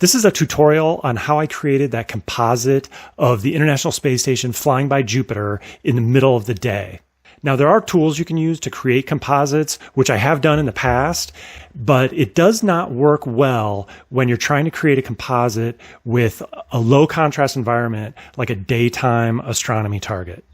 This is a tutorial on how I created that composite of the International Space Station flying by Jupiter in the middle of the day. Now, there are tools you can use to create composites, which I have done in the past, but it does not work well when you're trying to create a composite with a low contrast environment like a daytime astronomy target.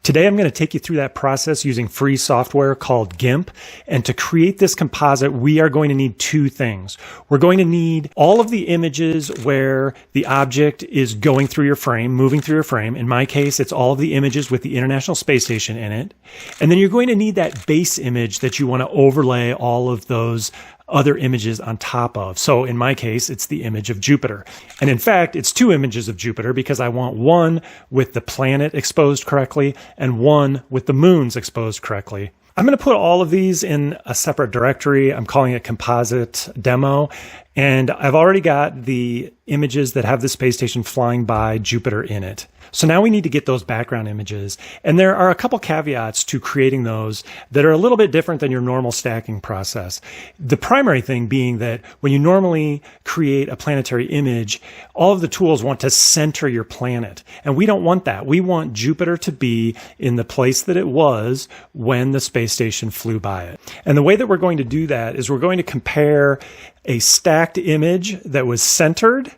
Today, I'm going to take you through that process using free software called GIMP. And to create this composite, we are going to need two things. We're going to need all of the images where the object is going through your frame, moving through your frame. In my case, it's all of the images with the International Space Station in it. And then you're going to need that base image that you want to overlay all of those other images on top of. So in my case, it's the image of Jupiter. And in fact, it's two images of Jupiter because I want one with the planet exposed correctly and one with the moons exposed correctly. I'm going to put all of these in a separate directory. I'm calling it composite demo. And I've already got the images that have the space station flying by Jupiter in it. So now we need to get those background images. And there are a couple caveats to creating those that are a little bit different than your normal stacking process. The primary thing being that when you normally create a planetary image, all of the tools want to center your planet. And we don't want that. We want Jupiter to be in the place that it was when the space station flew by it. And the way that we're going to do that is we're going to compare a stacked image that was centered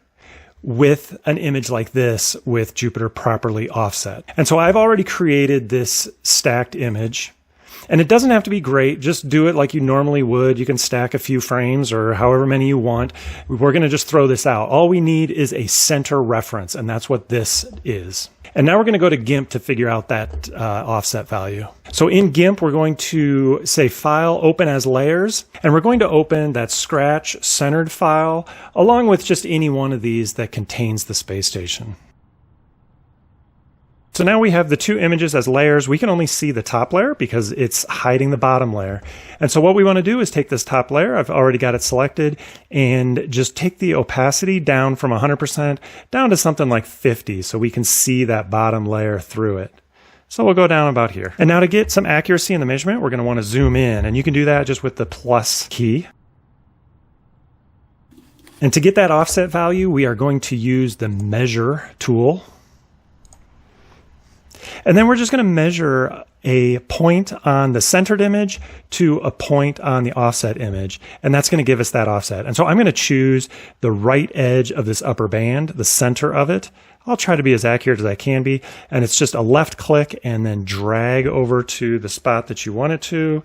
with an image like this with Jupiter properly offset. And so I've already created this stacked image. And it doesn't have to be great. Just do it like you normally would. You can stack a few frames or however many you want. We're going to just throw this out. All we need is a center reference, and that's what this is. And now we're going to go to GIMP to figure out that offset value. So in GIMP, we're going to say File, Open as Layers, and we're going to open that scratch centered file along with just any one of these that contains the space station. So now we have the two images as layers. We can only see the top layer because it's hiding the bottom layer. And so what we want to do is take this top layer, I've already got it selected, and just take the opacity down from 100% down to something like 50 so we can see that bottom layer through it. So we'll go down about here. And now to get some accuracy in the measurement, we're going to want to zoom in, and you can do that just with the plus key. And to get that offset value, we are going to use the measure tool. And then we're just going to measure a point on the centered image to a point on the offset image. And that's going to give us that offset. And so I'm going to choose the right edge of this upper band, the center of it. I'll try to be as accurate as I can be. And it's just a left click and then drag over to the spot that you want it to.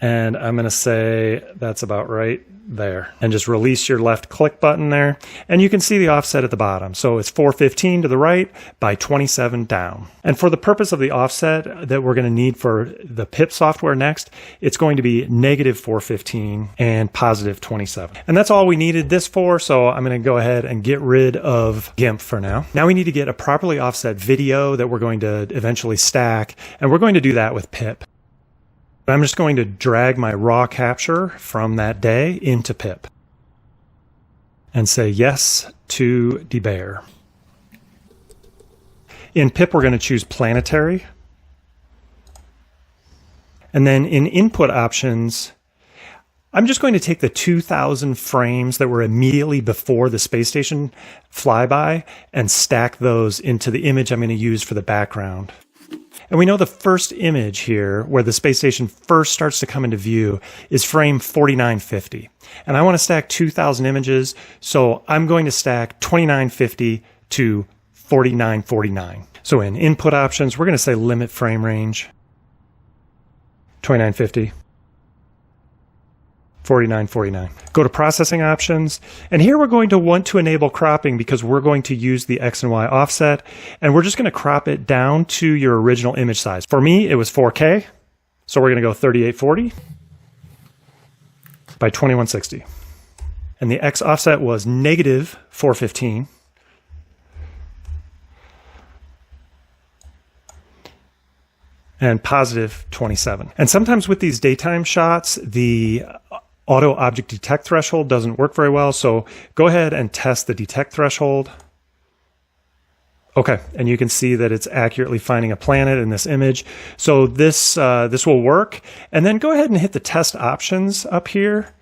And I'm going to say that's about right there. And just release your left click button there. And you can see the offset at the bottom. So it's 415 to the right by 27 down. And for the purpose of the offset that we're going to need for the PIPP software next, it's going to be negative 415 and positive 27. And that's all we needed this for. So I'm going to go ahead and get rid of GIMP for now. Now we need to get a properly offset video that we're going to eventually stack. And we're going to do that with PIPP. I'm just going to drag my raw capture from that day into PIPP and say yes to debayer. In PIPP, we're going to choose planetary. And then in input options, I'm just going to take the 2,000 frames that were immediately before the space station flyby and stack those into the image I'm going to use for the background. And we know the first image here, where the space station first starts to come into view, is frame 4950. And I want to stack 2,000 images, so I'm going to stack 2950 to 4949. So in input options, we're going to say limit frame range, 2950. 4949. Go to processing options. And here we're going to want to enable cropping because we're going to use the X and Y offset. And we're just going to crop it down to your original image size. For me, it was 4K. So we're going to go 3840 by 2160. And the X offset was negative 415. And positive 27. And sometimes with these daytime shots, the auto object detect threshold doesn't work very well, so go ahead and test the detect threshold. Okay, and you can see that it's accurately finding a planet in this image. So this will work. And then go ahead and hit the test options up here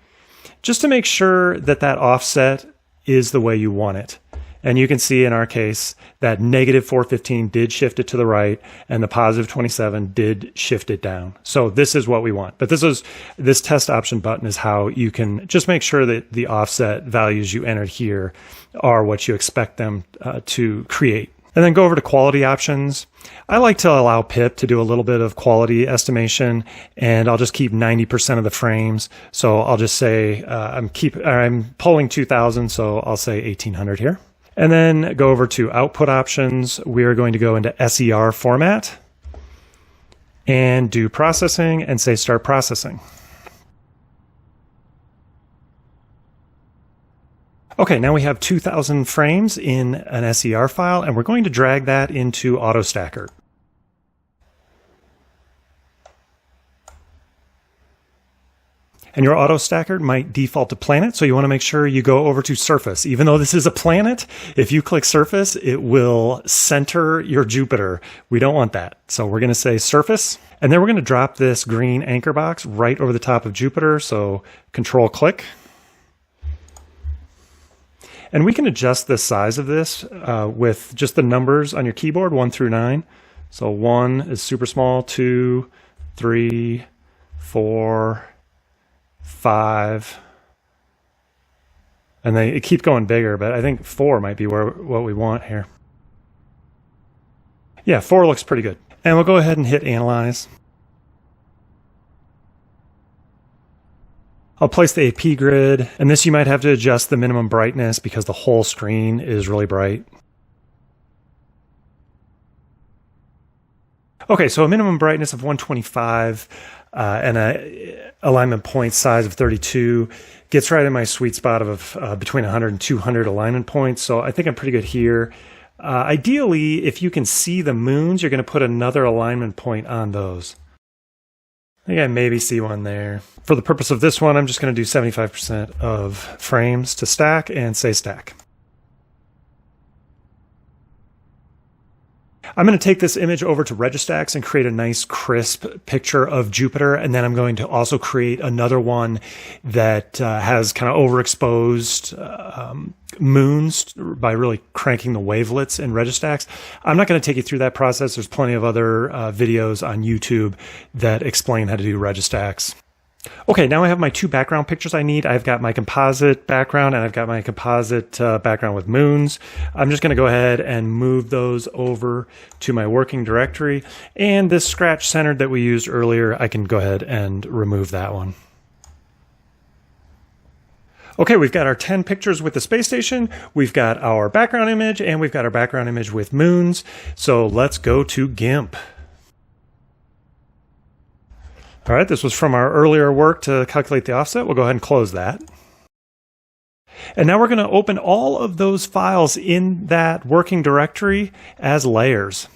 just to make sure that that offset is the way you want it. And you can see in our case that negative 415 did shift it to the right and the positive 27 did shift it down. So this is what we want. But this test option button is how you can just make sure that the offset values you entered here are what you expect them to create. And then go over to quality options. I like to allow PIPP to do a little bit of quality estimation, and I'll just keep 90% of the frames. So I'll just say I'm pulling 2000, so I'll say 1800 here. And then go over to output options. We are going to go into SER format and do processing and say start processing. Okay, now we have 2000 frames in an SER file, and we're going to drag that into AutoStakkert. And your AutoStakkert might default to planet, so you want to make sure you go over to surface. Even though this is a planet, if you click surface, it will center your Jupiter. We don't want that. So we're going to say surface, and then we're going to drop this green anchor box right over the top of Jupiter. So control click. And we can adjust the size of this with just the numbers on your keyboard, 1 through 9. So 1 is super small, 2, 3, 4, 5, and they keep going bigger, but I think 4 might be what we want here. Yeah, 4 looks pretty good. And we'll go ahead and hit Analyze. I'll place the AP grid, and this you might have to adjust the minimum brightness because the whole screen is really bright. Okay, so a minimum brightness of 125 and a alignment point size of 32 gets right in my sweet spot of between 100 and 200 alignment points. So I think I'm pretty good here. Ideally, if you can see the moons, you're going to put another alignment point on those. I think I maybe see one there. For the purpose of this one, I'm just going to do 75% of frames to stack and say stack. I'm going to take this image over to RegiStax and create a nice crisp picture of Jupiter, and then I'm going to also create another one that has kind of overexposed moons by really cranking the wavelets in RegiStax. I'm not going to take you through that process. There's plenty of other videos on YouTube that explain how to do RegiStax. Okay, now I have my 2 background pictures I need. I've got my composite background and I've got my composite background with moons. I'm just going to go ahead and move those over to my working directory. And this scratch centered that we used earlier, I can go ahead and remove that one. Okay, we've got our 10 pictures with the space station. We've got our background image and we've got our background image with moons. So let's go to GIMP. All right, this was from our earlier work to calculate the offset. We'll go ahead and close that. And now we're going to open all of those files in that working directory as layers.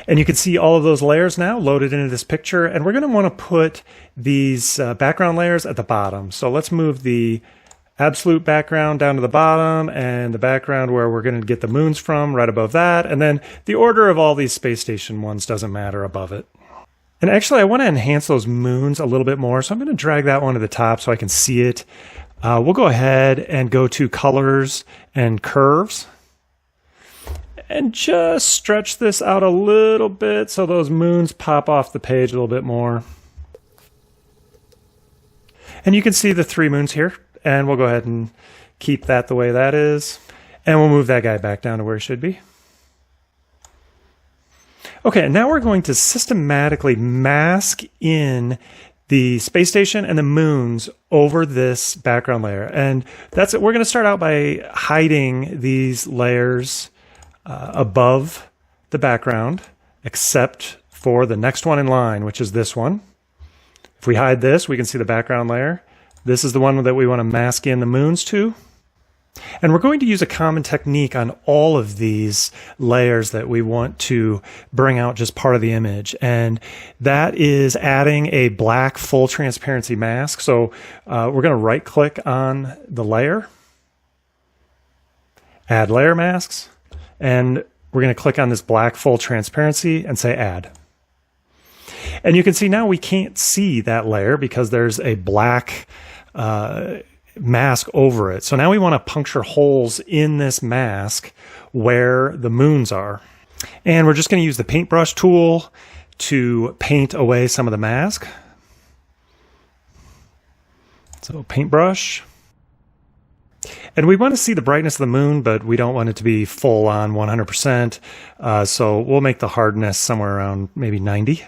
And you can see all of those layers now loaded into this picture. And we're going to want to put these background layers at the bottom. So let's move the absolute background down to the bottom and the background where we're going to get the moons from right above that. And then the order of all these space station ones doesn't matter above it. And actually I want to enhance those moons a little bit more. So I'm going to drag that one to the top so I can see it. We'll go ahead and go to colors and curves and just stretch this out a little bit so those moons pop off the page a little bit more. And you can see the 3 moons here. And we'll go ahead and keep that the way that is. And we'll move that guy back down to where he should be. Okay, and now we're going to systematically mask in the space station and the moons over this background layer. And that's it. We're going to start out by hiding these layers above the background, except for the next one in line, which is this one. If we hide this, we can see the background layer. This is the one that we want to mask in the moons to. And we're going to use a common technique on all of these layers that we want to bring out just part of the image. And that is adding a black full transparency mask. So we're going to right click on the layer, add layer masks. And We're going to click on this black full transparency and say add. And you can see now we can't see that layer because there's a black mask over it. So now we want to puncture holes in this mask where the moons are. And we're just going to use the paintbrush tool to paint away some of the mask. So paintbrush. And we want to see the brightness of the moon, but we don't want it to be full on 100%. So we'll make the hardness somewhere around maybe 90.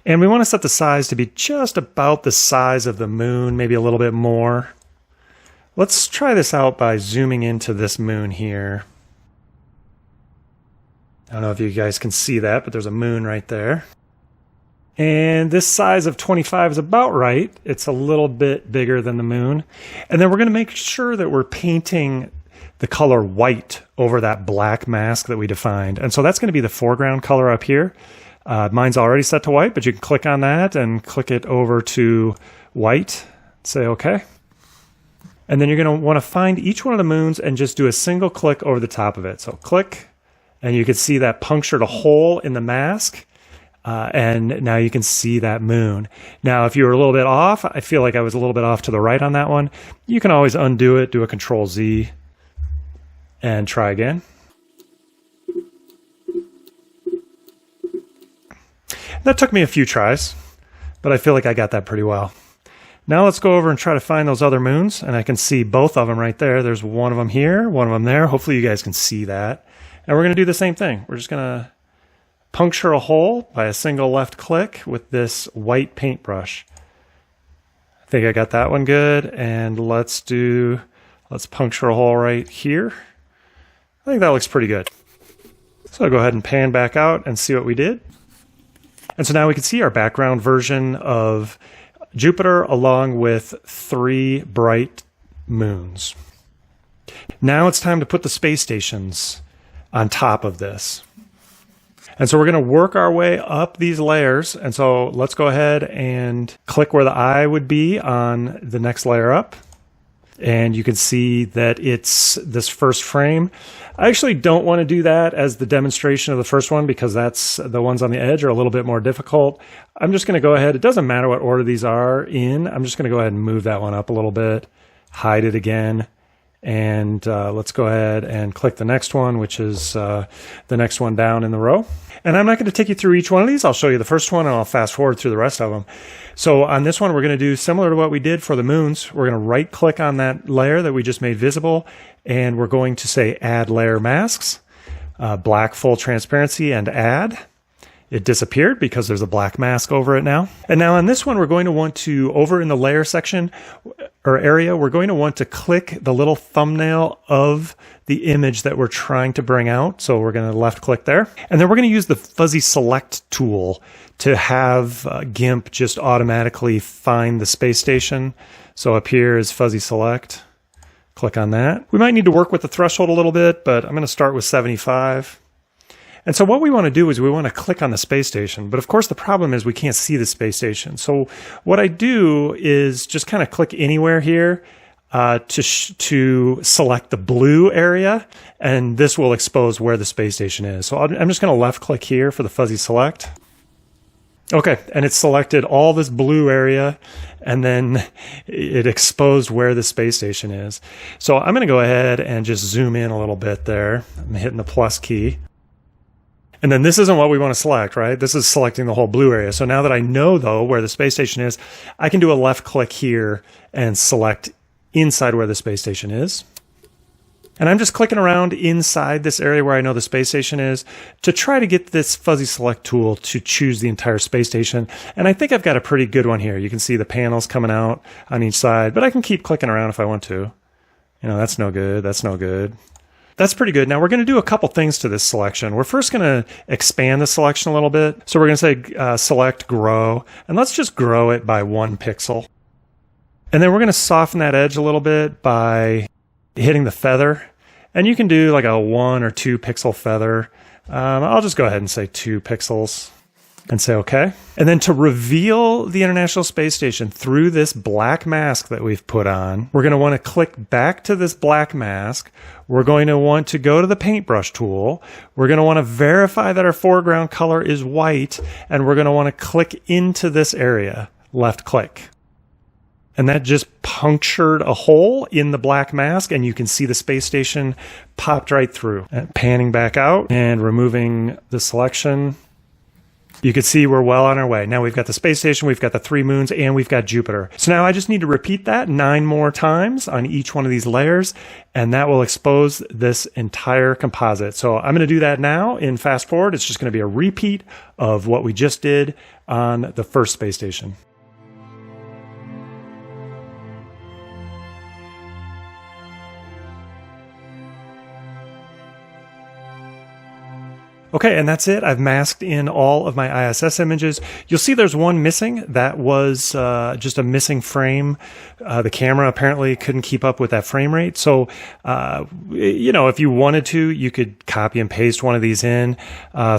And we want to set the size to be just about the size of the moon, maybe a little bit more. Let's try this out by zooming into this moon here. I don't know if you guys can see that, but there's a moon right there. And this size of 25 is about right. It's a little bit bigger than the moon. And then we're going to make sure that we're painting the color white over that black mask that we defined. And so that's going to be the foreground color up here. Mine's already set to white, but you can click on that and click it over to white. Say OK. And then you're going to want to find each one of the moons and just do a single click over the top of it. So click, and you can see that punctured a hole in the mask. And now you can see that moon. Now, if you were a little bit off, I feel like I was a little bit off to the right on that one. You can always undo it, do a Control Z, and try again. That took me a few tries, but I feel like I got that pretty well. Now let's go over and try to find those other moons, and I can see both of them right there. There's one of them here, one of them there. Hopefully you guys can see that. And we're going to do the same thing. We're just going to puncture a hole by a single left click with this white paintbrush. I think I got that one good. And let's puncture a hole right here. I think that looks pretty good. So I'll go ahead and pan back out and see what we did. And so now we can see our background version of Jupiter along with 3 bright moons. Now it's time to put the space stations on top of this. And so we're going to work our way up these layers. And so let's go ahead and click where the eye would be on the next layer up. And you can see that it's this first frame. I actually don't want to do that as the demonstration of the first one because that's the ones on the edge are a little bit more difficult. I'm just going to go ahead. It doesn't matter what order these are in. I'm just going to go ahead and move that one up a little bit, hide it again. And let's go ahead and click the next one, which is the next one down in the row. And I'm not going to take you through each one of these. I'll show you the first one and I'll fast forward through the rest of them. So on this one, we're going to do similar to what we did for the moons. We're going to right click on that layer that we just made visible. And we're going to say add layer masks, black full transparency and add. It disappeared because there's a black mask over it now. And now on this one, we're going to want to, over in the layer section or area, we're going to want to click the little thumbnail of the image that we're trying to bring out. So we're going to left click there. And then we're going to use the fuzzy select tool to have GIMP just automatically find the space station. So up here is fuzzy select. Click on that. We might need to work with the threshold a little bit, but I'm going to start with 75. And so what we want to do is we want to click on the space station. But of course, the problem is we can't see the space station. So what I do is just kind of click anywhere here to select the blue area. And this will expose where the space station is. So I'm just going to left click here for the fuzzy select. Okay, and it selected all this blue area, and then it exposed where the space station is. So I'm going to go ahead and just zoom in a little bit there. I'm hitting the plus key. And then this isn't what we want to select, right? This is selecting the whole blue area. So now that I know, though, where the space station is, I can do a left click here and select inside where the space station is. And I'm just clicking around inside this area where I know the space station is to try to get this fuzzy select tool to choose the entire space station. And I think I've got a pretty good one here. You can see the panels coming out on each side, but I can keep clicking around if I want to. You know, that's no good. That's no good. That's pretty good. Now we're going to do a couple things to this selection. We're first going to expand the selection a little bit. So we're going to say select grow, and let's just grow it by 1 pixel. And then we're going to soften that edge a little bit by hitting the feather. And you can do like a 1 or 2 pixel feather. I'll just go ahead and say 2 pixels. and say okay. And then to reveal the International Space Station through this black mask that we've put on, we're going to want to click back to this black mask. We're going to want to go to the paintbrush tool. We're going to want to verify that our foreground color is white, and we're going to want to click into this area, left click. And that just punctured a hole in the black mask, and you can see the space station popped right through. And panning back out and removing the selection, you can see we're well on our way. Now we've got the space station, we've got the 3 moons, and we've got Jupiter. So now I just need to repeat that 9 more times on each one of these layers, and that will expose this entire composite. So I'm going to do that now in fast forward. It's just going to be a repeat of what we just did on the first space station. Okay, and that's it. I've masked in all of my ISS images. You'll see there's one missing. That was just a missing frame. The camera apparently couldn't keep up with that frame rate. So, you know, if you wanted to, you could copy and paste one of these in.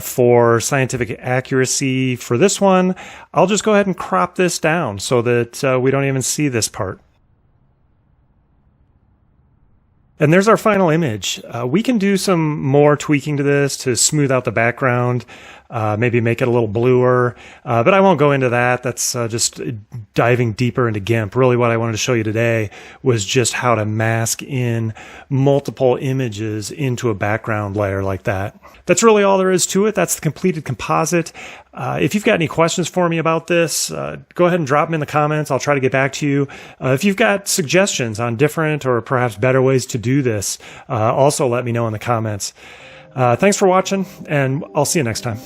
For scientific accuracy for this one, I'll just go ahead and crop this down so that we don't even see this part. And there's our final image. We can do some more tweaking to this to smooth out the background, maybe make it a little bluer, but I won't go into that. That's just diving deeper into GIMP. Really what I wanted to show you today was just how to mask in multiple images into a background layer like that. That's really all there is to it. That's the completed composite. If you've got any questions for me about this, go ahead and drop them in the comments. I'll try to get back to you. If you've got suggestions on different or perhaps better ways to do this, also let me know in the comments. Thanks for watching, and I'll see you next time.